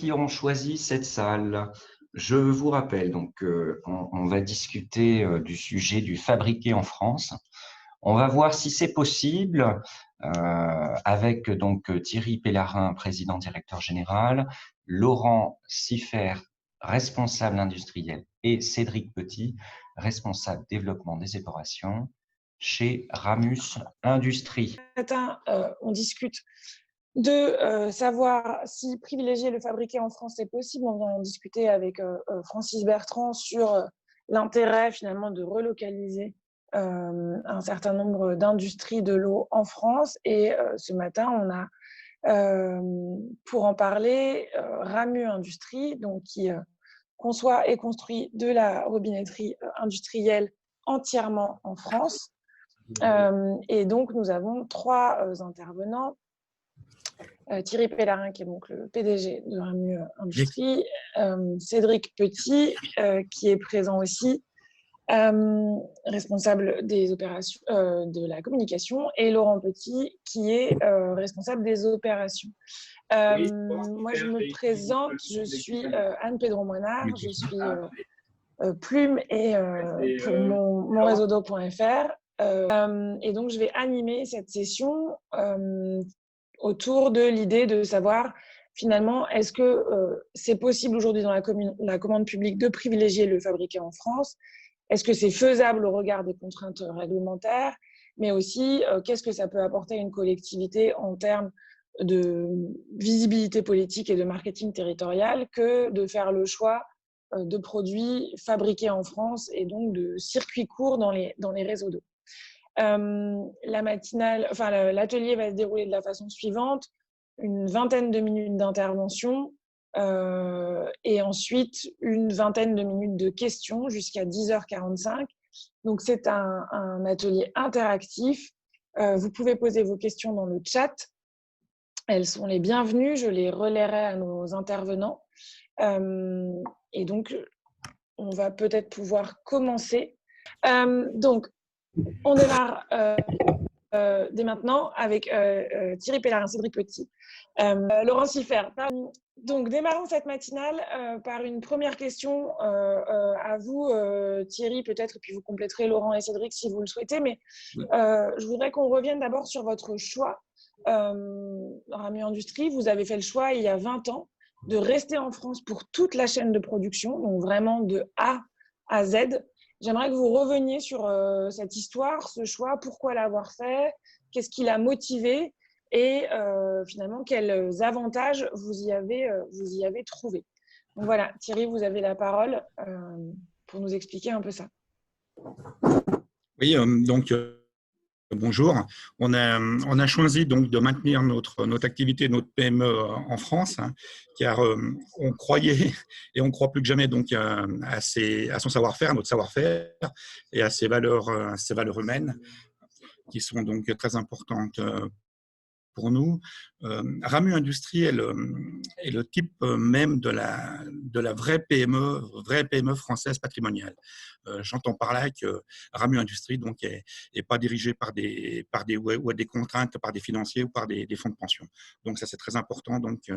qui ont choisi cette salle. Je vous rappelle, donc, on va discuter du sujet du fabriqué en France. On va voir si c'est possible avec donc Thierry Pellarin, président directeur général, Laurent Siffert, responsable industriel, et Cédric Petit, responsable développement des opérations chez Ramus Industrie. Ce matin, on discute de savoir si privilégier le fabriqué en France est possible. On vient en discuter avec Francis Bertrand sur l'intérêt finalement de relocaliser un certain nombre d'industries de l'eau en France. Et ce matin, on a, pour en parler, Ramu Industrie, donc, qui conçoit et construit de la robinetterie industrielle entièrement en France. Et donc, nous avons trois intervenants. Thierry Pellarin, qui est donc le PDG de Ramu Industrie, Cédric Petit, qui est présent aussi, responsable des opérations de la communication, et Laurent Petit, qui est responsable des opérations. Moi, je me présente, je suis Anne Pedro-Moinard, je suis Plume et pour mon réseaudo.fr. Et donc, je vais animer cette session autour de l'idée de savoir, finalement, est-ce que c'est possible aujourd'hui dans la commande publique de privilégier le fabriqué en France? Est-ce que c'est faisable au regard des contraintes réglementaires? Mais aussi, qu'est-ce que ça peut apporter à une collectivité en termes de visibilité politique et de marketing territorial que de faire le choix de produits fabriqués en France et donc de circuits courts dans les réseaux d'eau. L'atelier va se dérouler de la façon suivante: une vingtaine de minutes d'intervention et ensuite une vingtaine de minutes de questions jusqu'à 10h45. Donc, c'est un atelier interactif. Vous pouvez poser vos questions dans le chat. Elles sont les bienvenues. Je les relayerai à nos intervenants. Et donc, on va peut-être pouvoir commencer. Donc, on démarre dès maintenant avec Thierry Pellarin, Cédric Petit, Laurent Siffert. Donc, démarrons cette matinale par une première question à vous, Thierry, peut-être, et puis vous compléterez Laurent et Cédric si vous le souhaitez. Mais je voudrais qu'on revienne d'abord sur votre choix. Ramu Industrie, vous avez fait le choix il y a 20 ans de rester en France pour toute la chaîne de production, donc vraiment de A à Z. J'aimerais que vous reveniez sur cette histoire, ce choix, pourquoi l'avoir fait, qu'est-ce qui l'a motivé et finalement quels avantages vous y avez trouvé. Donc voilà, Thierry, vous avez la parole pour nous expliquer un peu ça. Oui, donc bonjour. On a choisi donc de maintenir notre activité, notre PME en France, hein, car on croyait et on croit plus que jamais donc à son savoir-faire, notre savoir-faire et à ses valeurs humaines qui sont donc très importantes pour nous. Ramu Industrie est le type même de la vraie PME française patrimoniale. J'entends par là que Ramu Industrie donc est pas dirigé par des contraintes, par des financiers ou par des fonds de pension. Donc ça c'est très important. Donc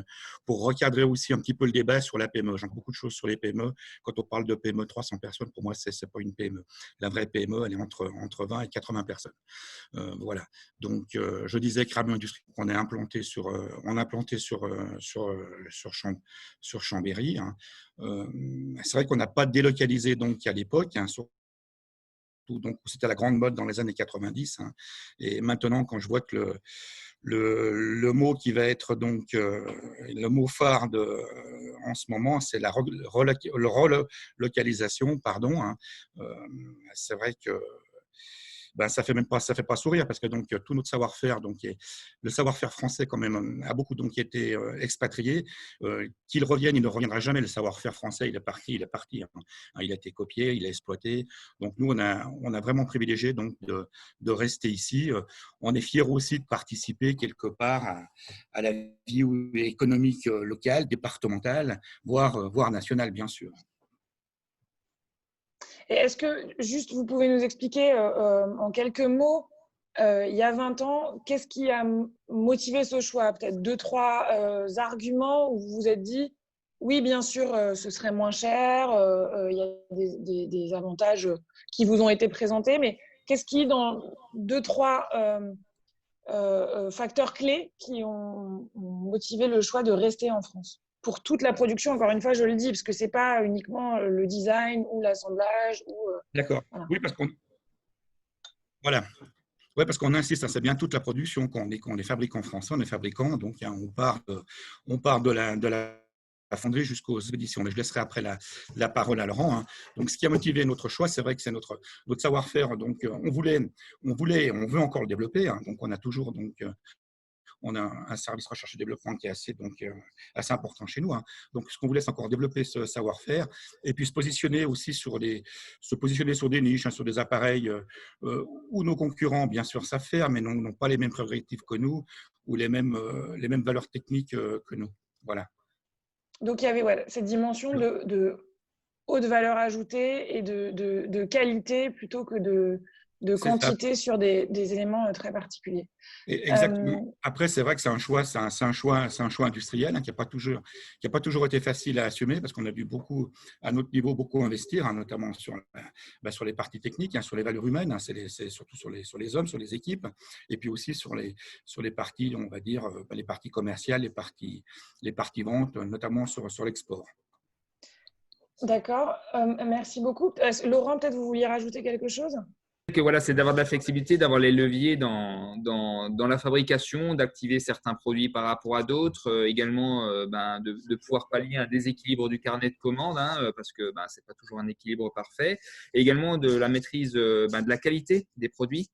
pour recadrer aussi un petit peu le débat sur la PME, j'entends beaucoup de choses sur les PME. Quand on parle de PME 300 personnes, pour moi c'est pas une PME. La vraie PME elle est entre 20 et 80 personnes. Voilà. Donc je disais que Ramu Industrie on est implanté sur Chambéry. Hein. C'est vrai qu'on n'a pas délocalisé donc à l'époque, hein, surtout donc c'était la grande mode dans les années 90. Hein. Et maintenant, quand je vois que le mot qui va être donc le mot phare en ce moment, c'est la relocalisation, pardon. Hein. C'est vrai que ça fait pas sourire parce que donc tout notre savoir-faire, donc le savoir-faire français quand même a beaucoup donc été expatrié. Qu'il revienne, il ne reviendra jamais. Le savoir-faire français, il est parti. Hein. Il a été copié, il a exploité. Donc nous, on a vraiment privilégié donc de rester ici. On est fiers aussi de participer quelque part à la vie économique locale, départementale, voire nationale, bien sûr. Et est-ce que, juste, vous pouvez nous expliquer en quelques mots, il y a 20 ans, qu'est-ce qui a motivé ce choix? Peut-être 2-3 arguments où vous vous êtes dit, Oui, bien sûr, ce serait moins cher. Il y a des avantages qui vous ont été présentés, mais qu'est-ce qui, dans deux, trois facteurs clés qui ont motivé le choix de rester en France? Pour toute la production, encore une fois, je le dis, parce que ce n'est pas uniquement le design ou l'assemblage. D'accord. Voilà. Oui, parce qu'on voilà. Ouais, parce qu'on insiste, hein, c'est bien toute la production qu'on est fabricant en France, on est fabricant, donc hein, on part de la fonderie jusqu'aux éditions. Mais je laisserai après la parole à Laurent. Hein. Donc, ce qui a motivé notre choix, c'est vrai que c'est notre savoir-faire. Donc, on veut encore le développer. Hein. Donc, on a toujours on a un service recherche et développement qui est assez important chez nous. Hein. Donc, ce qu'on voulait, c'est encore développer ce savoir-faire et puis se positionner sur des niches, hein, sur des appareils où nos concurrents, bien sûr, savent faire, mais n'ont pas les mêmes prérogatives que nous ou les mêmes valeurs techniques que nous. Voilà. Donc, il y avait cette dimension de haute valeur ajoutée et de qualité plutôt que de quantité sur des éléments très particuliers. Exactement. Après, c'est vrai que c'est un choix industriel hein, qui n'a pas toujours été facile à assumer parce qu'on a dû beaucoup, à notre niveau, beaucoup investir, hein, notamment sur les parties techniques, hein, sur les valeurs humaines, hein, c'est surtout sur les hommes, sur les équipes, et puis aussi sur les parties, on va dire, les parties commerciales, les parties ventes, notamment sur l'export. D'accord, merci beaucoup. Laurent, peut-être vous vouliez rajouter quelque chose? Que voilà, c'est d'avoir de la flexibilité, d'avoir les leviers dans la fabrication, d'activer certains produits par rapport à d'autres, également de pouvoir pallier un déséquilibre du carnet de commandes, hein, parce que ce n'est pas toujours un équilibre parfait, et également de la maîtrise de la qualité des produits.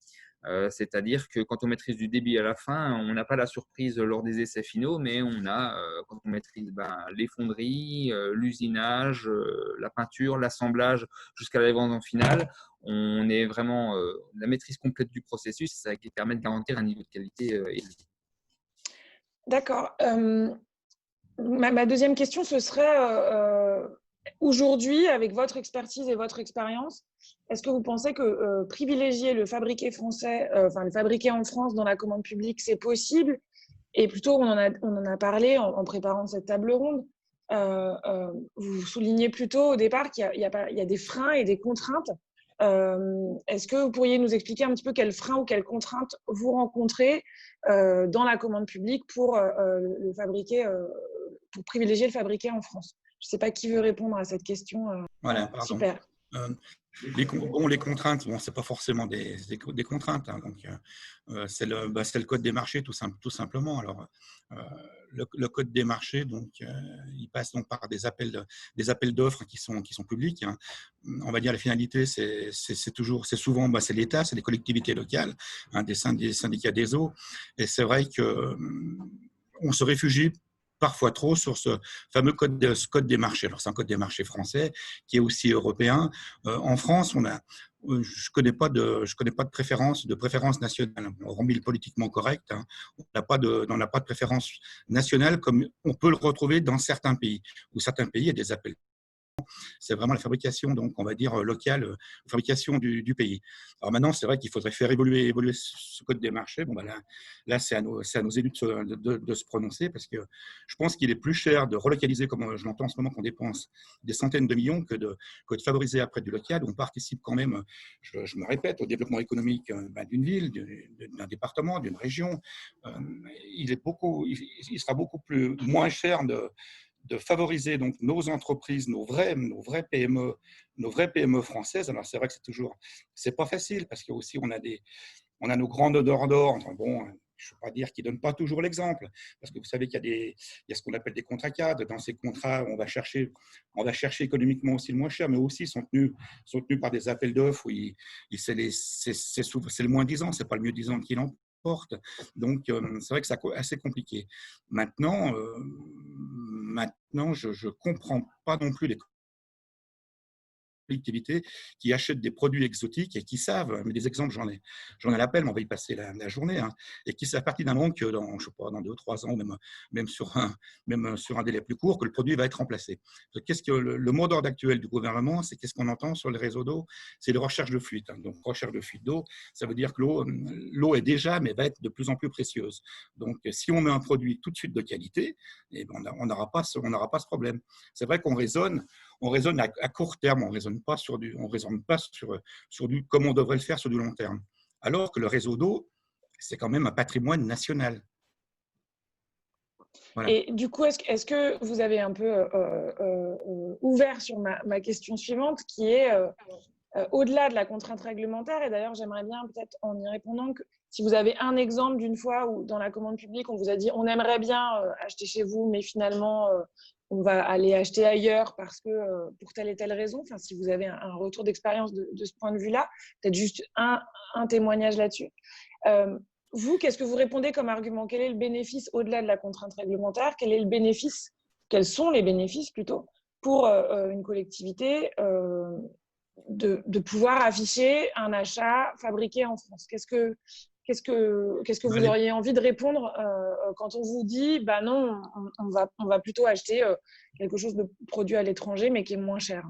C'est-à-dire que quand on maîtrise du début à la fin, on n'a pas la surprise lors des essais finaux, mais on a, quand on maîtrise les fonderies, l'usinage, la peinture, l'assemblage jusqu'à la vente en finale, on est vraiment la maîtrise complète du processus, ça qui permet de garantir un niveau de qualité élevé. D'accord. Ma deuxième question, ce serait aujourd'hui, avec votre expertise et votre expérience, est-ce que vous pensez que privilégier le fabriqué français, le fabriqué en France dans la commande publique, c'est possible? Et plutôt, on en a parlé en préparant cette table ronde. Vous soulignez plutôt au départ qu'il y a des freins et des contraintes. Est-ce que vous pourriez nous expliquer un petit peu quels freins ou quelles contraintes vous rencontrez dans la commande publique pour le fabriquer, pour privilégier le fabriqué en France? Je ne sais pas qui veut répondre à cette question. Voilà, pardon. Super. Les contraintes, ce n'est pas forcément des contraintes. Hein, donc, c'est le code des marchés, tout simplement. Alors, le code des marchés, donc, il passe donc par des appels d'offres qui sont publics. Hein. On va dire la finalité, c'est souvent c'est l'État, c'est les collectivités locales, hein, des syndicats des eaux. Et c'est vrai que on se réfugie parfois trop sur ce fameux code des marchés. Alors, c'est un code des marchés français qui est aussi européen. En France, je ne connais pas de préférence nationale. Hormis le politiquement correct, hein, on n'a pas de préférence nationale comme on peut le retrouver dans certains pays, où certains pays ont des appels. C'est vraiment la fabrication, donc on va dire locale, fabrication du pays. Alors maintenant, c'est vrai qu'il faudrait faire évoluer ce code des marchés. Bon, là c'est à nos élus de se prononcer parce que je pense qu'il est plus cher de relocaliser, comme je l'entends en ce moment, qu'on dépense des centaines de millions que de favoriser après du local. On participe quand même, je me répète, au développement économique d'une ville, d'un département, d'une région. Il sera moins cher de favoriser donc nos entreprises, nos vraies PME françaises. Alors c'est vrai que c'est pas facile parce qu'aussi on a nos grands donneurs d'ordre. Bon, je ne veux pas dire qu'ils ne donnent pas toujours l'exemple, parce que vous savez qu'il y a ce qu'on appelle des contrats cadres. Dans ces contrats, on va chercher économiquement aussi le moins cher, mais aussi sont tenus par des appels d'offres où c'est le moins disant, c'est pas le mieux disant qui l'emporte. Donc, c'est vrai que c'est assez compliqué. Maintenant, je ne comprends pas non plus les collectivités qui achètent des produits exotiques et qui savent, mais des exemples, j'en ai l'appel, mais on va y passer la journée, hein, et qui savent à partir d'un moment que dans, je sais pas, dans 2 ou 3 ans, même sur un délai plus court, que le produit va être remplacé. Qu'est-ce que le mot d'ordre actuel du gouvernement, c'est qu'est-ce qu'on entend sur les réseaux d'eau? C'est de recherche de fuite. Hein. Donc, recherche de fuite d'eau, ça veut dire que l'eau est déjà, mais va être de plus en plus précieuse. Donc, si on met un produit tout de suite de qualité, eh ben, on n'aura pas ce problème. C'est vrai qu'on raisonne à court terme, on raisonne pas sur du comme on devrait le faire sur du long terme. Alors que le réseau d'eau, c'est quand même un patrimoine national. Voilà. Et du coup, est-ce que vous avez un peu ouvert sur ma question suivante, qui est au-delà de la contrainte réglementaire, et d'ailleurs, j'aimerais bien peut-être en y répondant que si vous avez un exemple d'une fois où dans la commande publique, on vous a dit on aimerait bien acheter chez vous, mais finalement, on va aller acheter ailleurs parce que pour telle et telle raison, enfin, si vous avez un retour d'expérience de ce point de vue-là, peut-être juste un témoignage là-dessus. Vous, qu'est-ce que vous répondez comme argument? Quel est le bénéfice au-delà de la contrainte réglementaire? Quels sont les bénéfices plutôt pour une collectivité de pouvoir afficher un achat fabriqué en France? Qu'est-ce que vous auriez envie de répondre quand on vous dit bah non, on va plutôt acheter quelque chose de produit à l'étranger mais qui est moins cher?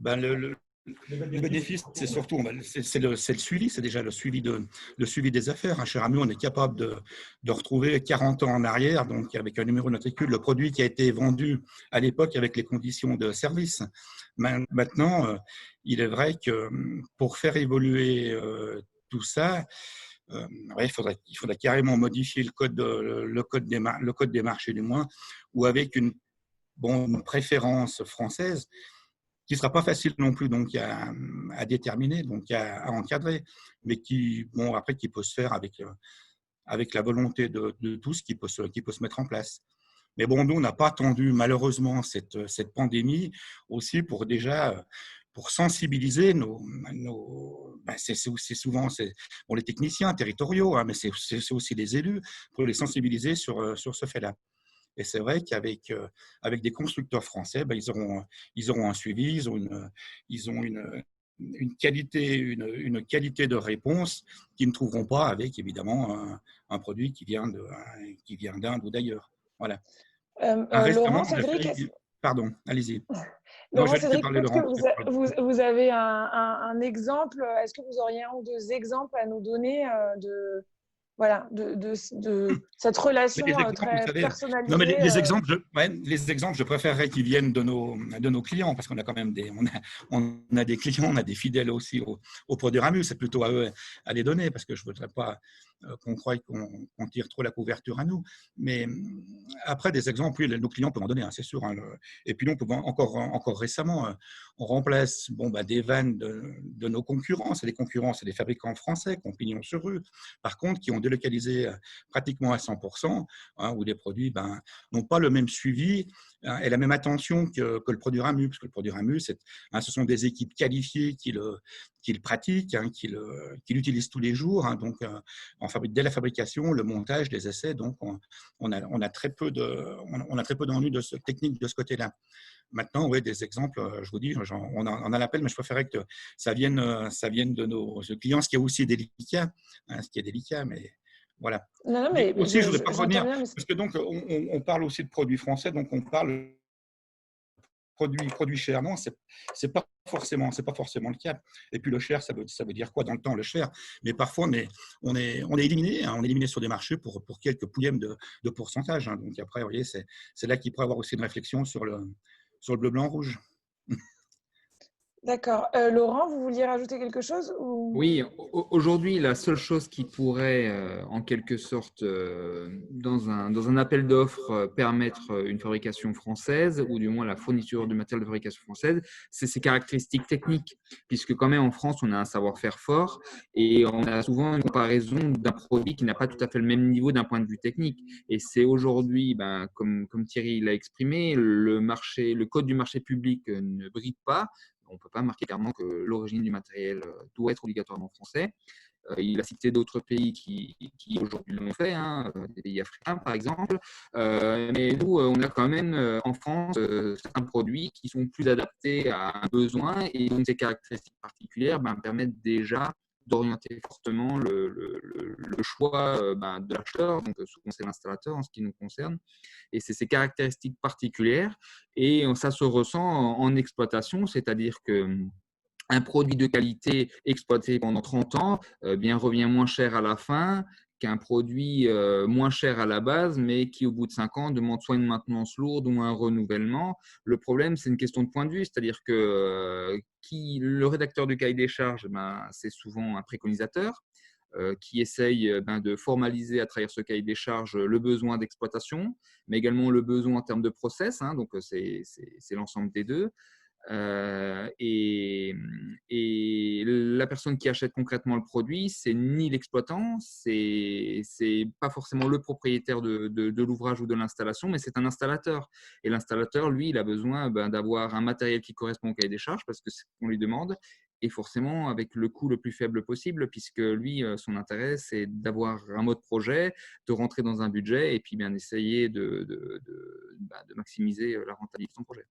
Le bénéfice, c'est surtout c'est le suivi, c'est déjà le suivi des affaires. Hein. Chez Ramu, on est capable de retrouver 40 ans en arrière, donc avec un numéro matricule, le produit qui a été vendu à l'époque avec les conditions de service. Maintenant, il est vrai que pour faire évoluer tout ça, il faudrait carrément modifier le code des marchés du moins, ou avec une préférence française, qui ne sera pas facile non plus donc à déterminer, donc à encadrer, mais qui peut se faire avec la volonté de tous, qui peut se mettre en place. Mais bon, nous, on n'a pas attendu malheureusement cette pandémie aussi pour sensibiliser c'est souvent les techniciens territoriaux, hein, mais c'est aussi les élus, pour les sensibiliser sur ce fait-là. Et c'est vrai qu'avec des constructeurs français, ils auront un suivi, ils ont une qualité de réponse qu'ils ne trouveront pas avec évidemment un produit qui vient d'Inde ou d'ailleurs. Voilà. Laurent, Cédric, pardon, allez-y. Laurent, Cédric, peut-être que vous avez un exemple. Est-ce que vous auriez un ou deux exemples à nous donner de cette relation très personnalisée? Non, mais les exemples, je préférerais qu'ils viennent de nos clients, parce qu'on a quand même on a des clients, on a des fidèles aussi au produit Ramu. C'est plutôt à eux à les donner, parce que je ne voudrais pas qu'on croie qu'on tire trop la couverture à nous. Mais après, des exemples, oui, nos clients peuvent en donner, hein, c'est sûr. Hein, et puis, nous, on peut encore récemment, on remplace des vannes de nos concurrents. C'est des concurrents, c'est des fabricants français qui ont pignon sur rue, par contre, qui ont délocalisé pratiquement à 100%, hein, où les produits n'ont pas le même suivi et la même attention que le produit Ramu, parce que le produit Ramu, ce sont des équipes qualifiées qui le pratiquent, hein, qui l'utilisent tous les jours. Hein, donc, dès la fabrication, le montage, les essais, donc on a très peu d'ennuis techniques de ce côté-là. Maintenant, oui, des exemples, je vous dis, on a l'appel, mais je préférerais que ça vienne de nos clients, ce qui est aussi délicat, hein, mais voilà. Non, mais aussi, je ne voudrais pas revenir, parce que donc, on parle aussi de produits français, donc on parle produits chers. Non, c'est pas forcément le cas. Et puis le cher, ça veut dire quoi dans le temps, le cher? Mais parfois, on est éliminé, hein, on est éliminé sur des marchés pour quelques pouillèmes de pourcentage. Hein. Donc après, vous voyez, c'est là qu'il pourrait y avoir aussi une réflexion sur le bleu, blanc, rouge. D'accord. Laurent, vous vouliez rajouter quelque chose ou... Oui, aujourd'hui, la seule chose qui pourrait, en quelque sorte, dans un appel d'offres, permettre une fabrication française, ou du moins la fourniture du matériel de fabrication française, c'est ses caractéristiques techniques, puisque quand même en France, on a un savoir-faire fort et on a souvent une comparaison d'un produit qui n'a pas tout à fait le même niveau d'un point de vue technique. Et c'est aujourd'hui, comme Thierry l'a exprimé, le code du marché public ne bride pas. On ne peut pas marquer clairement que l'origine du matériel doit être obligatoirement français. Il a cité d'autres pays qui aujourd'hui l'ont fait, des pays africains par exemple. Mais nous, on a quand même en France certains produits qui sont plus adaptés à un besoin et dont ces caractéristiques particulières permettent déjà d'orienter fortement le choix de l'acheteur. Donc, souvent, c'est l'installateur en ce qui nous concerne. Et c'est ces caractéristiques particulières. Et ça se ressent en exploitation, c'est-à-dire que un produit de qualité exploité pendant 30 ans revient moins cher à la fin qu'un produit moins cher à la base, mais qui, au bout de 5 ans, demande soit une maintenance lourde ou un renouvellement. Le problème, c'est une question de point de vue, c'est-à-dire que le rédacteur du cahier des charges, c'est souvent un préconisateur qui essaye de formaliser à travers ce cahier des charges le besoin d'exploitation, mais également le besoin en termes de process, donc c'est l'ensemble des deux. Et la personne qui achète concrètement le produit, c'est ni l'exploitant, c'est pas forcément le propriétaire de l'ouvrage ou de l'installation, mais c'est un installateur. Et l'installateur, lui, il a besoin d'avoir un matériel qui correspond au cahier des charges parce que c'est ce qu'on lui demande, et forcément avec le coût le plus faible possible, puisque lui, son intérêt, c'est d'avoir un mode projet, de rentrer dans un budget et puis d'essayer de maximiser la rentabilité de son projet.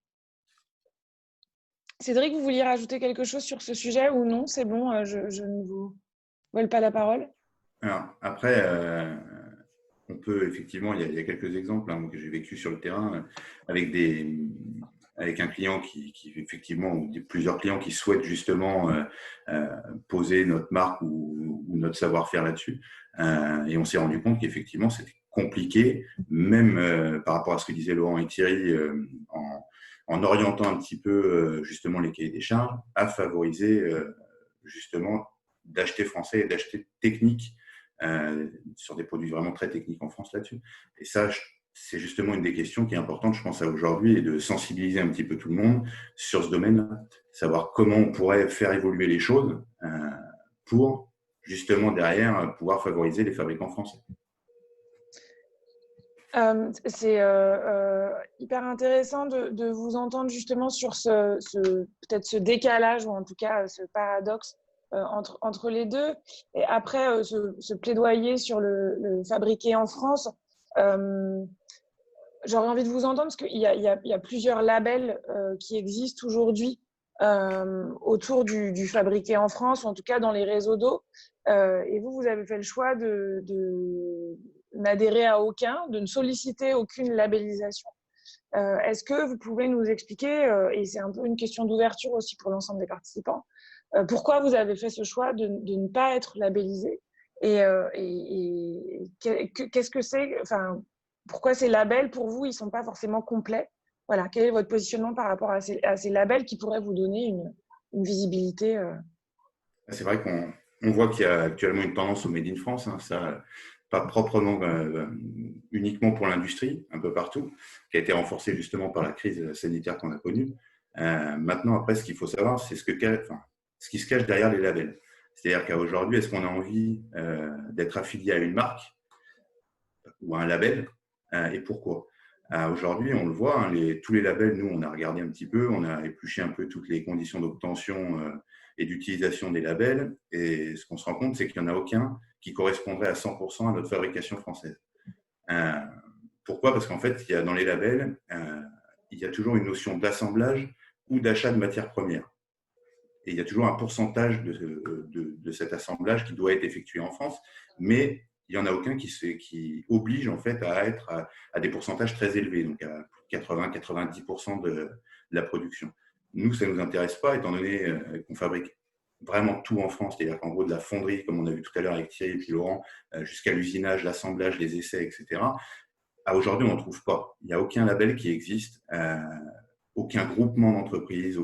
Cédric, vous vouliez rajouter quelque chose sur ce sujet ou non? C'est bon, je ne vous vole pas la parole. Alors, après, on peut effectivement, il y a quelques exemples que j'ai vécu sur le terrain avec un client qui effectivement, ou plusieurs clients qui souhaitent justement poser notre marque ou notre savoir-faire là-dessus. Et on s'est rendu compte qu'effectivement, c'était compliqué, même par rapport à ce que disaient Laurent et Thierry, en orientant un petit peu justement les cahiers des charges, à favoriser justement d'acheter français et d'acheter technique sur des produits vraiment très techniques en France là-dessus. Et ça, c'est justement une des questions qui est importante, je pense, à aujourd'hui, et de sensibiliser un petit peu tout le monde sur ce domaine-là, savoir comment on pourrait faire évoluer les choses pour justement derrière pouvoir favoriser les fabricants français. C'est hyper intéressant de vous entendre justement sur peut-être ce décalage, ou en tout cas ce paradoxe entre les deux. Et après, ce plaidoyer sur le fabriqué en France, j'aurais envie de vous entendre parce qu'il y a plusieurs labels qui existent aujourd'hui autour du fabriqué en France, ou en tout cas dans les réseaux d'eau. Et vous avez fait le choix de n'adhérer à aucun, de ne solliciter aucune labellisation. Est-ce que vous pouvez nous expliquer, et c'est un peu une question d'ouverture aussi pour l'ensemble des participants, pourquoi vous avez fait ce choix de ne pas être labellisé, et qu'est-ce que c'est, enfin, pourquoi ces labels, pour vous, ils ne sont pas forcément complets? Voilà, quel est votre positionnement par rapport à ces labels qui pourraient vous donner une visibilité C'est vrai qu'on voit qu'il y a actuellement une tendance au Made in France, ça, pas proprement uniquement pour l'industrie, un peu partout, qui a été renforcée justement par la crise sanitaire qu'on a connue. Maintenant, après, ce qu'il faut savoir, c'est ce qui se cache derrière les labels. C'est-à-dire qu'aujourd'hui, est-ce qu'on a envie d'être affilié à une marque ou à un label, et pourquoi? Aujourd'hui, on le voit, tous les labels, nous, on a regardé un petit peu, on a épluché un peu toutes les conditions d'obtention et d'utilisation des labels, et ce qu'on se rend compte, c'est qu'il n'y en a aucun qui correspondrait à 100% à notre fabrication française. Pourquoi? Parce qu'en fait, dans les labels, il y a toujours une notion d'assemblage ou d'achat de matières premières. Et il y a toujours un pourcentage de cet assemblage qui doit être effectué en France, mais il n'y en a aucun qui oblige en fait à être à des pourcentages très élevés, donc à 80-90% de la production. Nous, ça ne nous intéresse pas, étant donné qu'on fabrique vraiment tout en France, c'est-à-dire qu'en gros, de la fonderie, comme on a vu tout à l'heure avec Thierry et puis Laurent, jusqu'à l'usinage, l'assemblage, les essais, etc. Aujourd'hui, on n'en trouve pas. Il n'y a aucun label qui existe, aucun groupement d'entreprises,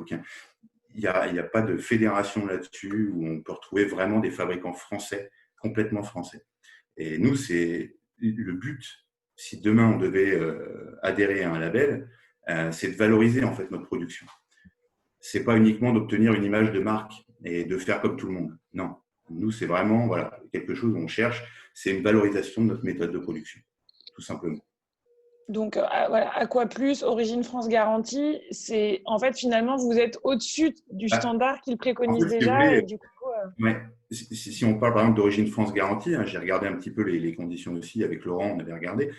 il n'y a pas de fédération là-dessus où on peut retrouver vraiment des fabricants français, complètement français. Et nous, c'est le but, si demain on devait adhérer à un label, c'est de valoriser en fait notre production. C'est pas uniquement d'obtenir une image de marque et de faire comme tout le monde. Non, nous, c'est vraiment quelque chose où on cherche, c'est une valorisation de notre méthode de production, tout simplement. Donc, Aquaplus, Origine France Garantie, c'est en fait finalement vous êtes au-dessus du standard qu'ils préconisent déjà. Et du coup, Ouais. Si on parle par exemple d'Origine France Garantie, hein, j'ai regardé un petit peu les conditions aussi avec Laurent, on avait regardé.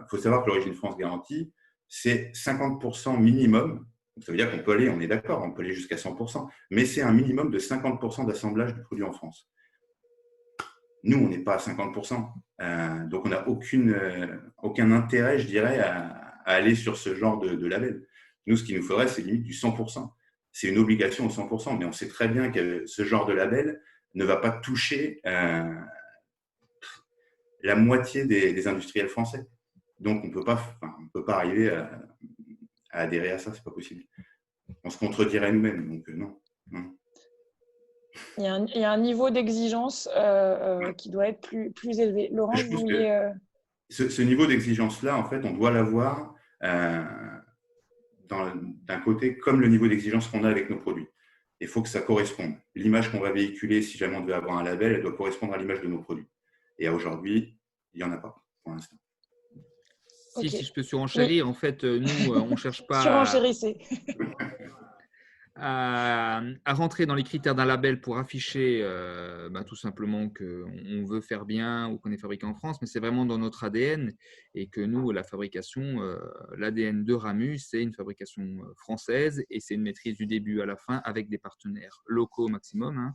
Faut savoir que l'Origine France Garantie, c'est 50% minimum. Donc, ça veut dire qu'on peut aller, on est d'accord, on peut aller jusqu'à 100%, mais c'est un minimum de 50% d'assemblage du produit en France. Nous, on n'est pas à 50%. Donc, on n'a aucun intérêt, je dirais, à aller sur ce genre de label. Nous, ce qu'il nous faudrait, c'est limite du 100%. C'est une obligation au 100%, mais on sait très bien que ce genre de label ne va pas toucher la moitié des industriels français. Donc, on ne peut pas arriver à adhérer à ça, ce n'est pas possible. On se contredirait nous-mêmes, donc non. Il y a un niveau d'exigence qui doit être plus élevé. Laurent, Je vous pense vouliez… ce niveau d'exigence-là, en fait, on doit l'avoir d'un côté comme le niveau d'exigence qu'on a avec nos produits. Il faut que ça corresponde. L'image qu'on va véhiculer, si jamais on devait avoir un label, elle doit correspondre à l'image de nos produits. Et aujourd'hui, il n'y en a pas pour l'instant. Okay. Si je peux surenchérir, en fait, nous, on ne cherche pas Surenchérissez. à rentrer dans les critères d'un label pour afficher tout simplement qu'on veut faire bien ou qu'on est fabriqué en France, mais c'est vraiment dans notre ADN et que nous, la fabrication, l'ADN de Ramus, c'est une fabrication française et c'est une maîtrise du début à la fin avec des partenaires locaux au maximum. Hein.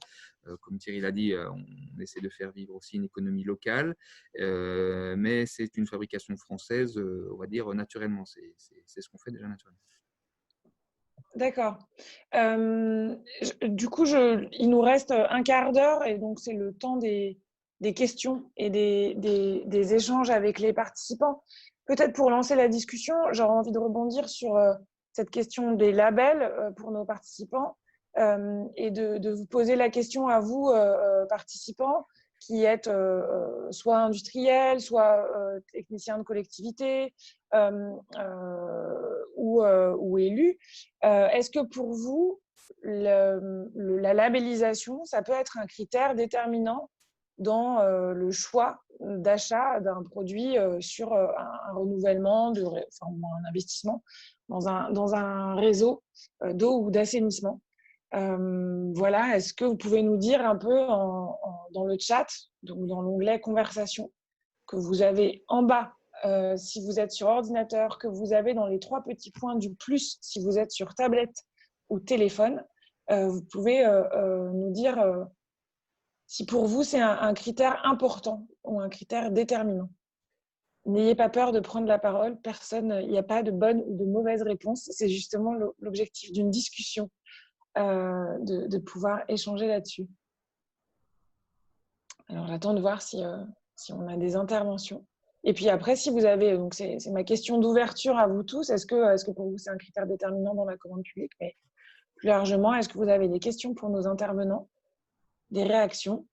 Comme Thierry l'a dit, on essaie de faire vivre aussi une économie locale, mais c'est une fabrication française, on va dire, naturellement. C'est ce qu'on fait déjà naturellement. D'accord. Du coup, il nous reste un quart d'heure et donc c'est le temps des questions et des échanges avec les participants. Peut-être pour lancer la discussion, j'aurais envie de rebondir sur cette question des labels pour nos participants et de vous poser la question à vous, participants, qui êtes soit industriels, soit techniciens de collectivité ou élus. Est-ce que pour vous, la labellisation, ça peut être un critère déterminant dans le choix d'achat d'un produit sur un renouvellement, un investissement dans un réseau d'eau ou d'assainissement? Voilà, est-ce que vous pouvez nous dire un peu dans le chat, donc dans l'onglet conversation, que vous avez en bas si vous êtes sur ordinateur, que vous avez dans les 3 petits points du plus si vous êtes sur tablette ou téléphone, vous pouvez nous dire si pour vous c'est un critère important ou un critère déterminant. N'ayez pas peur de prendre la parole, il n'y a pas de bonne ou de mauvaise réponse, c'est justement l'objectif d'une discussion. De pouvoir échanger là-dessus. Alors, j'attends de voir si on a des interventions. Et puis après, si vous avez, donc c'est ma question d'ouverture à vous tous, est-ce que pour vous c'est un critère déterminant dans la commande publique? Mais plus largement, est-ce que vous avez des questions pour nos intervenants, des réactions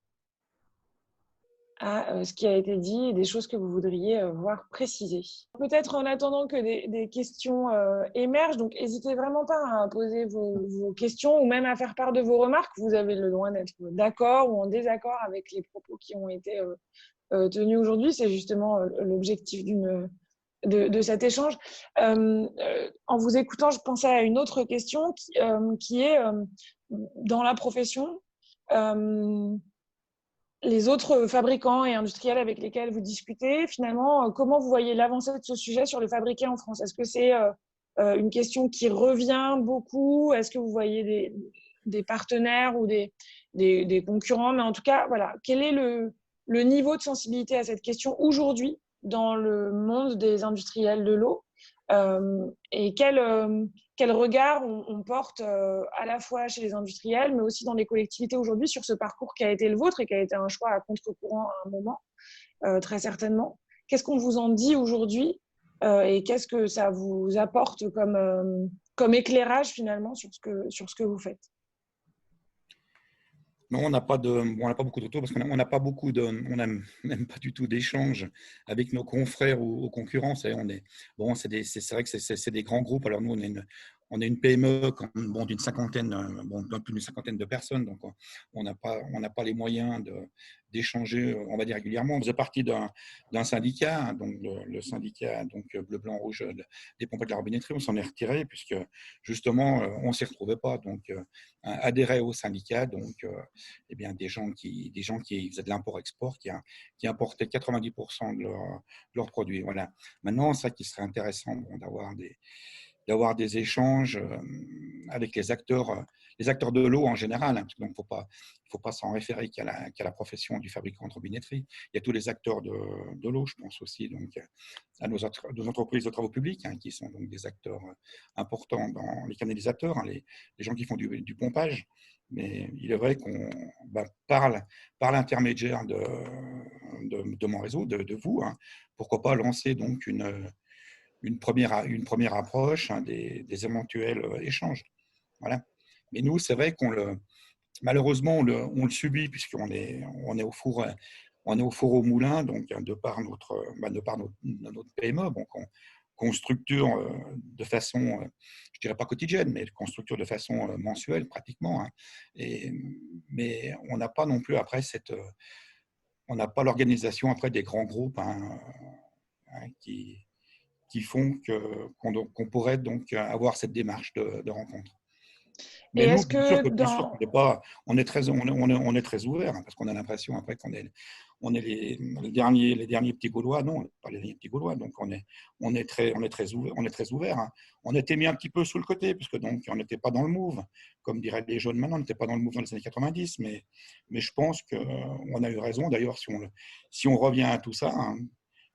à ce qui a été dit et des choses que vous voudriez voir précisées? Peut-être en attendant que des questions émergent, donc n'hésitez vraiment pas à poser vos questions ou même à faire part de vos remarques. Vous avez le droit d'être d'accord ou en désaccord avec les propos qui ont été tenus aujourd'hui. C'est justement l'objectif de cet échange. En vous écoutant, je pensais à une autre question qui est dans la profession. Les autres fabricants et industriels avec lesquels vous discutez, finalement, comment vous voyez l'avancée de ce sujet sur le fabriqué en France? Est-ce que c'est une question qui revient beaucoup? Est-ce que vous voyez des partenaires ou des concurrents? Mais en tout cas, voilà, quel est le niveau de sensibilité à cette question aujourd'hui dans le monde des industriels de l'eau? Et quel regard on porte à la fois chez les industriels, mais aussi dans les collectivités aujourd'hui sur ce parcours qui a été le vôtre et qui a été un choix à contre-courant à un moment, très certainement. Qu'est-ce qu'on vous en dit aujourd'hui et qu'est-ce que ça vous apporte comme éclairage finalement sur ce que vous faites? Non, on n'a pas beaucoup d'auto parce qu'on n'a pas beaucoup on n'a même pas du tout d'échanges avec nos confrères ou concurrents. C'est vrai que c'est des grands groupes. Alors nous, on est une PME d'une cinquantaine, d'un plus d'une cinquantaine de personnes, donc on n'a pas les moyens d'échanger, on va dire régulièrement. On faisait partie d'un syndicat, donc le syndicat donc bleu, blanc, rouge des pompes de la robinetterie. On s'en est retiré puisque justement on s'y retrouvait pas. Donc adhérer au syndicat, donc eh bien des gens qui faisaient de l'import-export, qui importaient 90% de leurs produits. Voilà. Maintenant, ça qui serait intéressant d'avoir des échanges avec les acteurs de l'eau en général. Hein, donc, il ne faut pas s'en référer qu'à la profession du fabricant de robinetterie. Il y a tous les acteurs de l'eau, je pense aussi donc, à nos entreprises de travaux publics, hein, qui sont donc des acteurs importants dans les canalisateurs, hein, les gens qui font du pompage. Mais il est vrai qu'on par l'intermédiaire de mon réseau, de vous, hein, pourquoi pas lancer donc une première approche, hein, des éventuels échanges. Voilà. Mais nous, c'est vrai malheureusement, on le subit puisqu'on est au four au moulin, donc de par notre PME, bon, qu'on structure de façon, je dirais pas quotidienne, mais qu'on structure de façon mensuelle pratiquement. Hein. Mais on n'a pas non plus après on n'a pas l'organisation après des grands groupes, hein, qui font qu'on pourrait donc avoir cette démarche de rencontre. Mais Et nous, est-ce que bien sûr on est très ouvert, hein, parce qu'on a l'impression après qu'on est les derniers petits Gaulois. Non, pas les derniers petits Gaulois. Donc on est très ouvert. Hein. On était mis un petit peu sous le côté, puisque donc on n'était pas dans le move, comme diraient les jeunes maintenant, on n'était pas dans le move dans les années 90. Mais je pense qu'on a eu raison. D'ailleurs, si on revient à tout ça. Hein,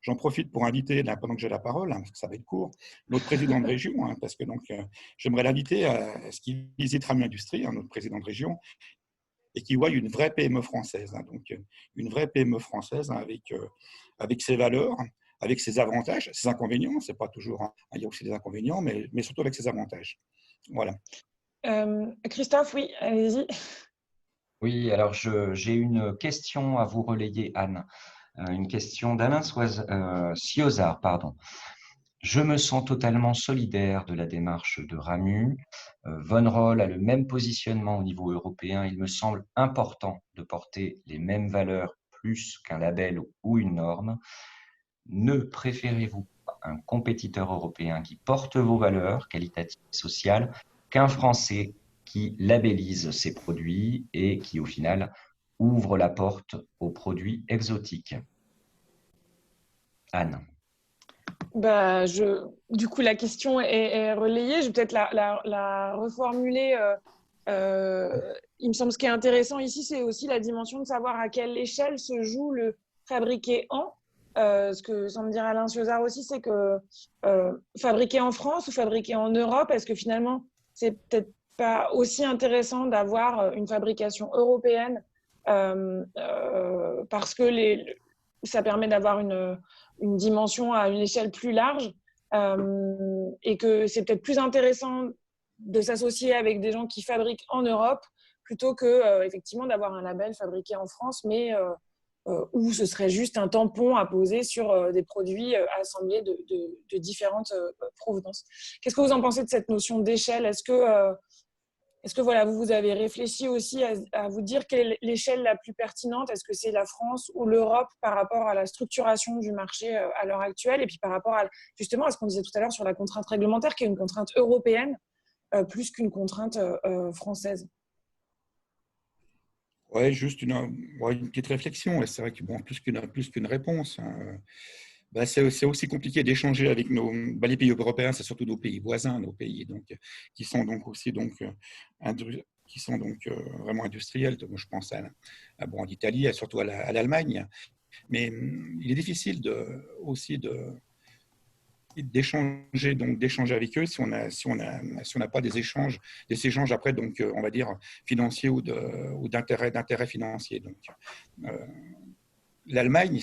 j'en profite pour inviter, là, pendant que j'ai la parole, hein, parce que ça va être court, notre président de région, hein, parce que donc, j'aimerais l'inviter à ce qu'il visite Rami Industrie, hein, notre président de région, et qu'il voit une vraie PME française. Hein, donc, une vraie PME française, hein, avec ses valeurs, avec ses avantages, ses inconvénients. C'est pas toujours, hein, il y a aussi des inconvénients, mais surtout avec ses avantages. Voilà. Christophe, oui, allez-y. Oui, alors j'ai une question à vous relayer, Anne. Une question d'Alain Siozard, pardon. Je me sens totalement solidaire de la démarche de Ramu. Von Roll a le même positionnement au niveau européen. Il me semble important de porter les mêmes valeurs plus qu'un label ou une norme. Ne préférez-vous pas un compétiteur européen qui porte vos valeurs qualitatives et sociales qu'un Français qui labellise ses produits et qui, au final, ouvre la porte aux produits exotiques? Anne. Du coup, la question est relayée. Je vais peut-être la reformuler. Il me semble ce qui est intéressant ici, c'est aussi la dimension de savoir à quelle échelle se joue le fabriqué en. Ce que semble dire Alain Siozard aussi, c'est que fabriqué en France ou fabriqué en Europe, est-ce que finalement, c'est peut-être pas aussi intéressant d'avoir une fabrication européenne parce que ça permet d'avoir une dimension à une échelle plus large et que c'est peut-être plus intéressant de s'associer avec des gens qui fabriquent en Europe plutôt que effectivement d'avoir un label fabriqué en France, mais où ce serait juste un tampon à poser sur des produits assemblés de différentes provenances. Qu'est-ce que vous en pensez de cette notion d'échelle ? Est-ce que voilà, vous avez réfléchi aussi à vous dire quelle est l'échelle la plus pertinente ? Est-ce que c'est la France ou l'Europe par rapport à la structuration du marché à l'heure actuelle et puis par rapport justement à ce qu'on disait tout à l'heure sur la contrainte réglementaire qui est une contrainte européenne plus qu'une contrainte française ? Ouais, juste une petite réflexion. C'est vrai que bon, plus qu'une réponse. Hein. C'est aussi compliqué d'échanger avec les pays européens, c'est surtout nos pays voisins, nos pays donc, qui sont donc aussi vraiment industriels. Donc, je pense à l'Italie, et surtout à l'Allemagne. Mais il est difficile aussi d'échanger avec eux si on n'a pas des échanges après donc on va dire financiers ou d'intérêt financier. Donc l'Allemagne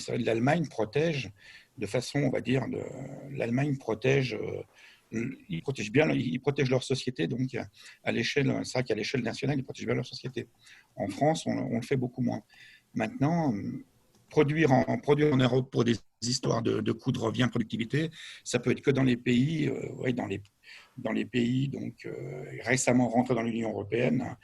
protège de façon, on va dire, l'Allemagne protège, ils protègent leur société, donc à l'échelle, c'est vrai qu'à l'échelle nationale, ils protègent bien leur société. En France, on le fait beaucoup moins. Maintenant, produire en Europe pour des histoires de coûts de revient, de productivité, ça peut être que dans les pays, dans les pays donc, récemment rentrés dans l'Union européenne,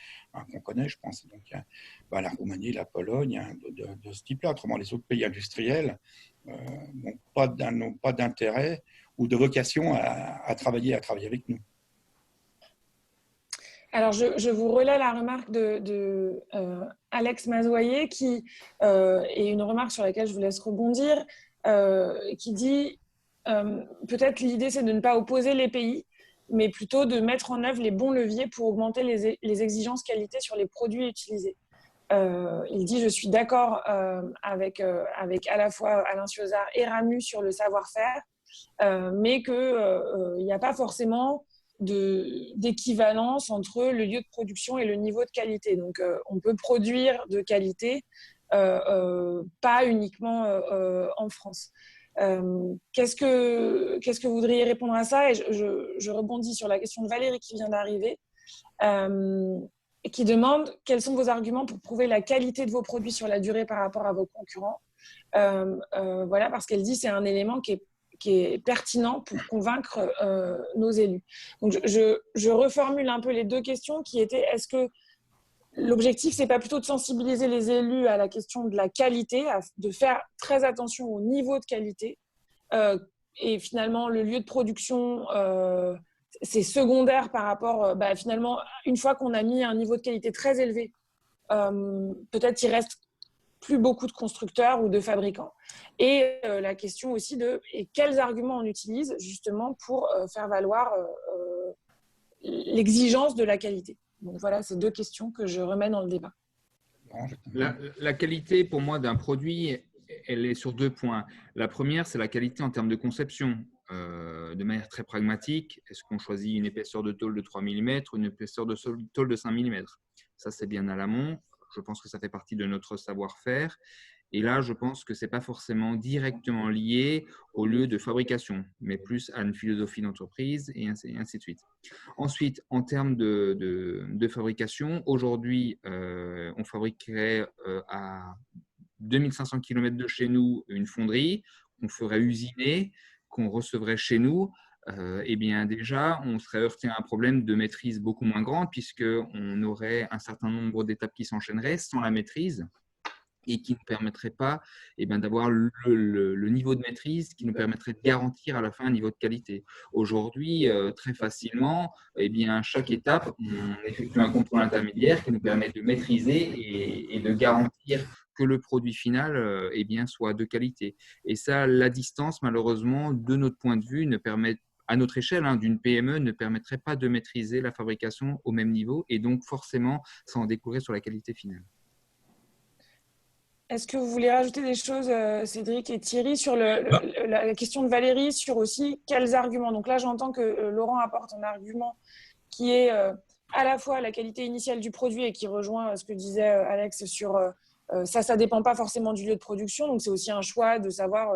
qu'on connaît, je pense, donc, la Roumanie, la Pologne, de ce type-là. Autrement, les autres pays industriels n'ont pas d'intérêt ou de vocation à travailler avec nous. Alors, je vous relais la remarque de Alex Mazoyer, qui est une remarque sur laquelle je vous laisse rebondir, qui dit peut-être l'idée, c'est de ne pas opposer les pays, mais plutôt de mettre en œuvre les bons leviers pour augmenter les exigences qualité sur les produits utilisés. Il dit, je suis d'accord avec à la fois Alain Ciozard et Ramu sur le savoir-faire, mais qu'il n'y a pas forcément d'équivalence entre le lieu de production et le niveau de qualité. Donc, on peut produire de qualité, pas uniquement en France. Qu'est-ce que vous voudriez répondre à ça? Et je rebondis sur la question de Valérie qui vient d'arriver, et qui demande quels sont vos arguments pour prouver la qualité de vos produits sur la durée par rapport à vos concurrents. Voilà, parce qu'elle dit que c'est un élément qui est pertinent pour convaincre nos élus. Donc, je reformule un peu les deux questions qui étaient, est-ce que l'objectif, c'est pas plutôt de sensibiliser les élus à la question de la qualité, de faire très attention au niveau de qualité, et finalement, le lieu de production, c'est secondaire par rapport, finalement, une fois qu'on a mis un niveau de qualité très élevé, peut-être il reste plus beaucoup de constructeurs ou de fabricants. Et la question aussi et quels arguments on utilise justement pour faire valoir l'exigence de la qualité. Donc voilà, c'est deux questions que je remets dans le débat. La qualité, pour moi, d'un produit, elle est sur 2 points. La première, c'est la qualité en termes de conception. De manière très pragmatique, est-ce qu'on choisit une épaisseur de tôle de 3 mm ou une épaisseur de tôle de 5 mm? Ça, c'est bien à l'amont. Je pense que ça fait partie de notre savoir-faire. Et là, je pense que ce n'est pas forcément directement lié au lieu de fabrication, mais plus à une philosophie d'entreprise et ainsi de suite. Ensuite, en termes de fabrication, aujourd'hui, on fabriquerait à 2500 km de chez nous une fonderie qu'on ferait usiner, qu'on recevrait chez nous. Eh bien déjà, on serait heurté à un problème de maîtrise beaucoup moins grande puisqu'on aurait un certain nombre d'étapes qui s'enchaîneraient sans la maîtrise et qui ne permettrait pas d'avoir le niveau de maîtrise qui nous permettrait de garantir à la fin un niveau de qualité. Aujourd'hui, très facilement, chaque étape, on effectue un contrôle intermédiaire qui nous permet de maîtriser et de garantir que le produit final soit de qualité. Et ça, la distance, malheureusement, de notre point de vue, à notre échelle d'une PME, ne permettrait pas de maîtriser la fabrication au même niveau et donc forcément, ça en découlerait sur la qualité finale. Est-ce que vous voulez rajouter des choses, Cédric et Thierry, sur la question de Valérie, sur aussi quels arguments? Donc là, j'entends que Laurent apporte un argument qui est à la fois la qualité initiale du produit et qui rejoint ce que disait Alex sur ça ne dépend pas forcément du lieu de production. Donc, c'est aussi un choix de savoir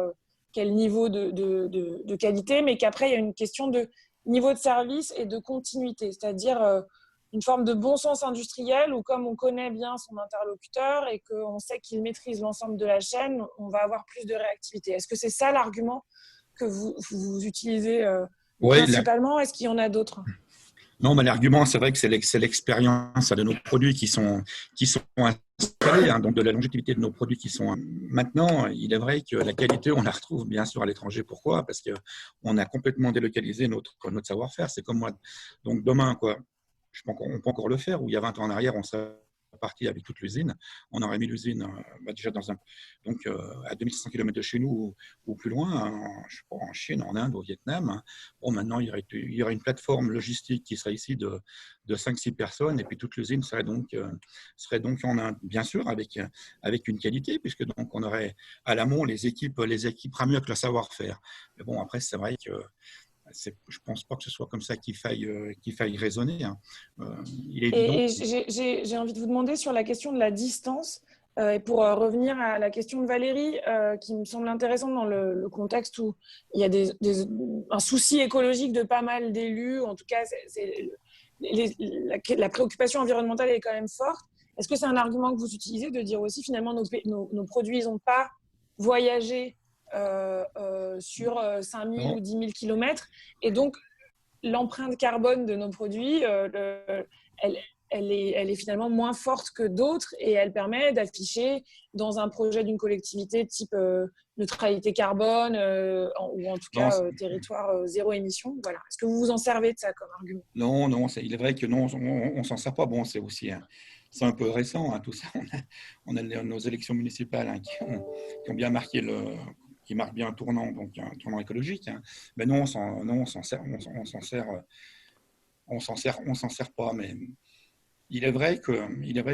quel niveau de qualité, mais qu'après, il y a une question de niveau de service et de continuité, c'est-à-dire une forme de bon sens industriel où, comme on connaît bien son interlocuteur et qu'on sait qu'il maîtrise l'ensemble de la chaîne, on va avoir plus de réactivité. Est-ce que c'est ça l'argument que vous utilisez principalement? Est-ce qu'il y en a d'autres? Non, mais l'argument, c'est vrai que c'est l'expérience de nos produits qui sont installés, donc de la longévité de nos produits qui sont. Maintenant, il est vrai que la qualité, on la retrouve bien sûr à l'étranger. Pourquoi? Parce qu'on a complètement délocalisé notre savoir-faire. C'est comme moi. Donc demain, on peut encore le faire, où il y a 20 ans en arrière, on serait parti avec toute l'usine. On aurait mis l'usine déjà à 2600 km de chez nous ou plus loin, en Chine, en Inde, au Vietnam. Bon, maintenant, il y aurait une plateforme logistique qui serait ici de 5-6 personnes, et puis toute l'usine serait donc en Inde, bien sûr, avec une qualité, puisque donc on aurait à l'amont les équipes Ramu avec le savoir-faire. Mais bon, après, c'est vrai que je ne pense pas que ce soit comme ça qu'il faille raisonner. Il est évident. Et j'ai envie de vous demander sur la question de la distance, et pour revenir à la question de Valérie, qui me semble intéressante dans le contexte où il y a un souci écologique de pas mal d'élus, en tout cas, la préoccupation environnementale est quand même forte. Est-ce que c'est un argument que vous utilisez de dire aussi, finalement, nos produits, ils n'ont pas voyagé sur 5000 ou 10 000 km. Et donc, l'empreinte carbone de nos produits, elle est finalement moins forte que d'autres et elle permet d'afficher dans un projet d'une collectivité type neutralité carbone ou en tout cas territoire zéro émission. Voilà. Est-ce que vous vous en servez de ça comme argument? Non, il est vrai que non, on s'en sert pas. Bon, c'est aussi c'est un peu récent, hein, tout ça. On a nos élections municipales, hein, qui ont bien marqué qui marquent bien un tournant, donc un tournant écologique. Hein. Mais non, on s'en sert pas. Mais il est vrai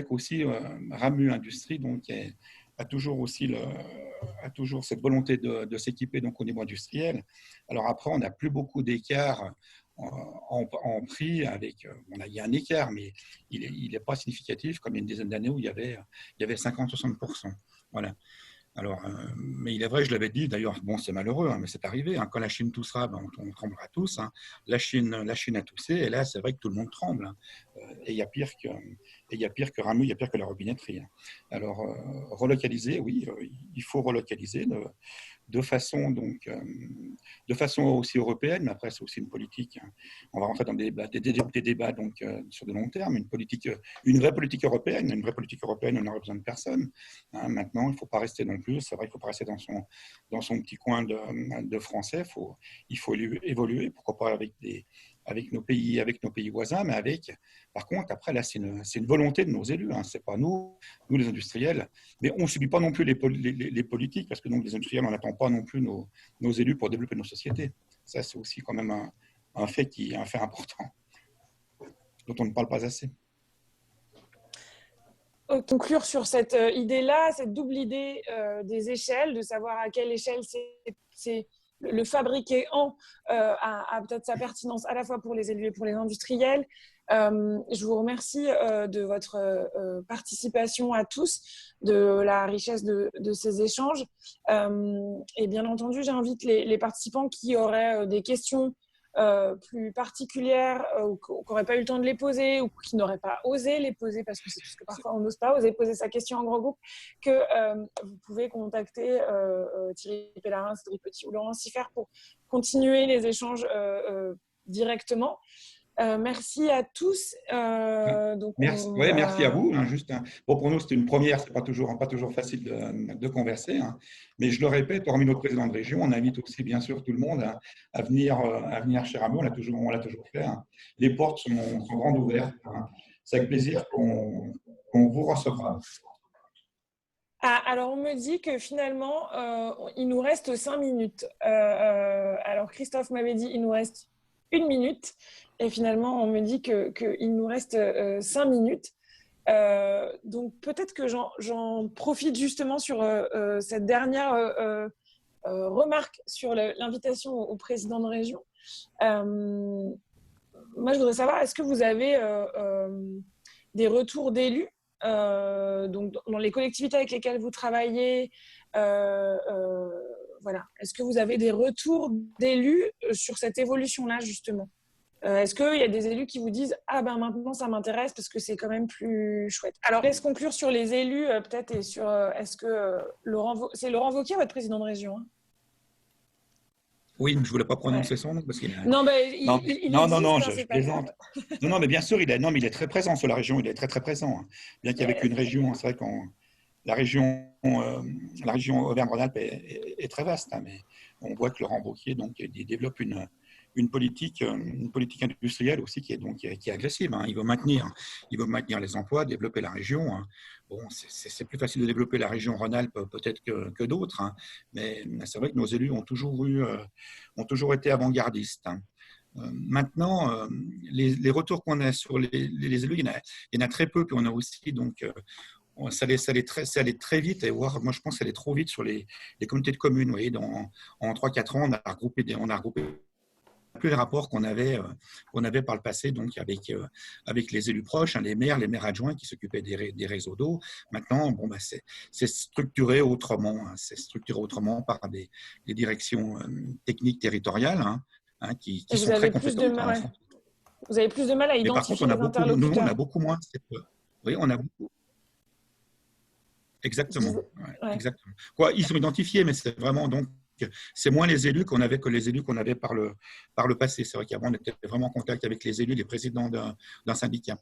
qu'aussi Ramu Industrie donc a toujours cette volonté de s'équiper donc au niveau industriel. Alors après, on n'a plus beaucoup d'écart en prix avec. Il y a un écart, mais il n'est pas significatif comme il y a une dizaine d'années où il y avait 50-60%. Voilà. Alors, mais il est vrai, je l'avais dit, d'ailleurs, bon, c'est malheureux, hein, mais c'est arrivé. Hein, quand la Chine toussera, on tremblera tous. Hein. La Chine a toussé, et là, c'est vrai que tout le monde tremble. Hein. Et il y a pire que Ramu, il y a pire que la robinetterie. Hein. Alors, relocaliser, oui, il faut relocaliser de façon aussi européenne, mais après, c'est aussi une politique. Hein. On va rentrer dans des débats donc, sur de long terme, une vraie politique européenne. Une vraie politique européenne, on n'aurait besoin de personne. Hein. Maintenant, il ne faut pas rester non plus, c'est vrai qu'il ne faut pas rester dans son petit coin de français. Il faut évoluer, pourquoi pas avec nos pays voisins, mais par contre, après, là, c'est une volonté de nos élus. Hein. Ce n'est pas nous les industriels, mais on ne subit pas non plus les politiques, parce que donc, les industriels, on n'attend pas non plus nos élus pour développer nos sociétés. Ça, c'est aussi quand même un fait important, dont on ne parle pas assez. Conclure sur cette idée-là, cette double idée des échelles, de savoir à quelle échelle c'est le fabriquer a peut-être sa pertinence à la fois pour les élus et pour les industriels. Je vous remercie de votre participation à tous, de la richesse de ces échanges. Et bien entendu, j'invite les participants qui auraient des questions plus particulières ou qui n'auraient pas eu le temps de les poser ou qui n'auraient pas osé les poser, parce que parfois on n'ose pas oser poser sa question en grand groupe, que vous pouvez contacter Thierry Pellarin, Cédric Petit ou Laurent Siffert pour continuer les échanges directement. Merci à tous. Merci à vous. Hein, bon, pour nous, c'est une première, c'est pas toujours facile de converser. Hein, mais je le répète, hormis notre président de région, on invite aussi bien sûr tout le monde à venir chez Ramu. On l'a toujours fait. Hein. Les portes sont grandes ouvertes. Hein. C'est avec plaisir qu'on vous recevra. Alors, on me dit que finalement, il nous reste 5 minutes. Alors, Christophe m'avait dit il nous reste 1 minute. Et finalement, on me dit qu'il nous reste 5 minutes. Donc, peut-être que j'en profite justement sur cette dernière remarque sur l'invitation au président de région. Moi, je voudrais savoir, est-ce que vous avez des retours d'élus donc dans les collectivités avec lesquelles vous travaillez, voilà. Est-ce que vous avez des retours d'élus sur cette évolution-là, justement? Est-ce qu'il y a des élus qui vous disent « Ah ben maintenant, ça m'intéresse parce que c'est quand même plus chouette ». Alors, laisse conclure sur les élus, peut-être, et sur est-ce que c'est Laurent Wauquiez, votre président de région, hein? Oui, je ne voulais pas prononcer son nom parce qu'il Non, je plaisante. Non, mais bien sûr, il est très présent sur la région, il est très, très présent. Hein. Bien qu'avec une région, c'est vrai qu'on la région Auvergne-Rhône-Alpes est très vaste, hein, mais on voit que Laurent Wauquiez donc, il développe une politique industrielle aussi qui est agressive. Hein. Il veut maintenir les emplois, développer la région. Hein. Bon, c'est plus facile de développer la région Rhône-Alpes peut-être que d'autres, hein, mais c'est vrai que nos élus ont toujours été avant-gardistes. Hein. Maintenant, les retours qu'on a sur les élus, il y en a très peu, puis on a aussi donc ça allait très vite, et moi je pense que ça allait trop vite sur les communautés de communes. Vous voyez, en 3-4 ans, on a regroupé plus les rapports qu'on avait par le passé, donc avec les élus proches, hein, les maires adjoints qui s'occupaient des réseaux d'eau. Maintenant, bon, c'est structuré autrement. Hein, c'est structuré autrement par des directions techniques territoriales, hein, qui sont très compétentes. Vous avez plus de mal à identifier les interlocuteurs. Nous, on a beaucoup moins. Oui, on a beaucoup. Exactement. Ouais. Exactement. Quoi, ils sont identifiés, mais c'est vraiment donc c'est moins les élus qu'on avait que les élus qu'on avait par le passé. C'est vrai qu'avant, on était vraiment en contact avec les élus, les présidents d'un syndicat.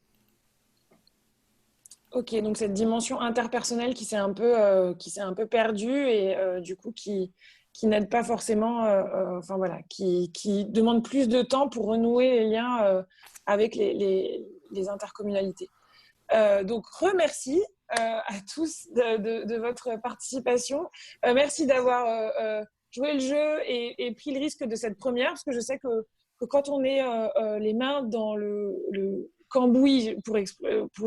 Ok, donc cette dimension interpersonnelle qui s'est un peu perdue et du coup qui n'aide pas forcément, enfin voilà, qui demande plus de temps pour renouer les liens avec les intercommunalités. Donc remercie à tous de votre participation. Merci d'avoir joué le jeu et pris le risque de cette première, parce que je sais que quand on est les mains dans le cambouis, pour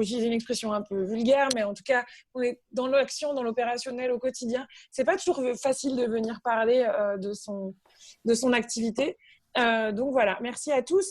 utiliser une expression un peu vulgaire, mais en tout cas, on est dans l'action, dans l'opérationnel au quotidien. C'est pas toujours facile de venir parler de son activité. Donc voilà, merci à tous.